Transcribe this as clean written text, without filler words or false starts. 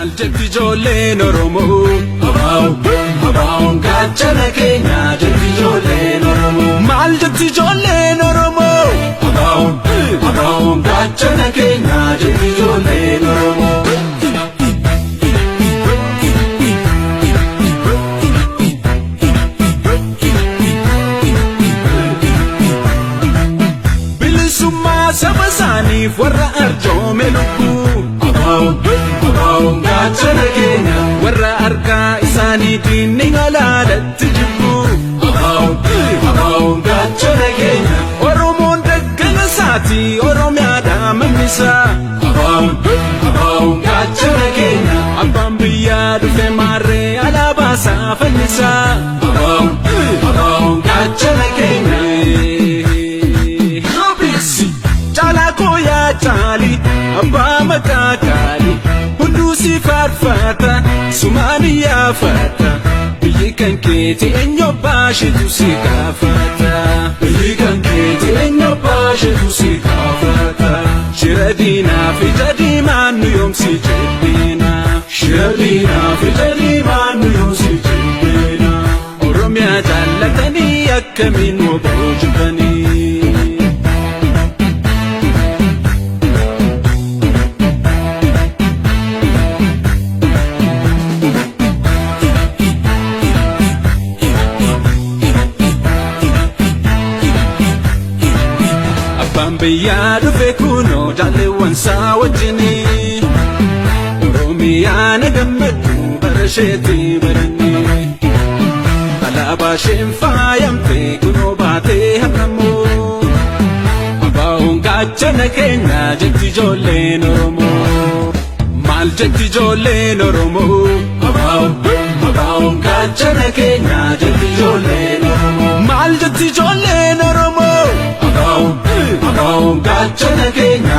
Maal jetti ijoolleen Oromoo abaa'oon gaachana keenya jetti ijoolleen Oromoo. Maal jetti ijoolleen Oromoo abaa'oon gaachana keenya jetti ijoolleen Oromoo. Bilisummaa saba isaaniif warra arjoome lubbuu abaa'oon gaachana keenya warra harkaa isaaniitiin ni galaalatti jibbu abaa'oon gaachana keenya Oromoon daggala isaatii Oromiyaadhaa mammisaa abaa'oon gaachana keenya abbaan biyyaa dhufe maarree alaabaasaa fannisaa abaa'oon gaachana keenya. Caalaa koo yaa caali abbaa maqaa gaali hunduu si faarfata sumaani yaafata biyyi kan keeti eenyu baashetu si gaafata biyyi kan keeti eenyu baashetu si gaafata shira diinaaf ija diimaan nu yoomsi jedhina shira diinaaf ija diimaan nu yoomsi jedhina Oromiyaa jaallatanii akkamiin boojitanii. Biyyaa dhufe kunoo jaalleewwan isaa wajjinii Oromiyaa na gammadu bara isheetii baranii alaabaa isheen faayamtee kunoo baatee har'ammoo abaa'oon gaachana keenya jetti ijoolleen Oromoo. Maal jetti ijoolleen Oromoo abaa'oon gaachana keenya jetti ijoolleen Oromoo. Maal jetti ijoolleen Oromoo abaa'oon gaachana keenya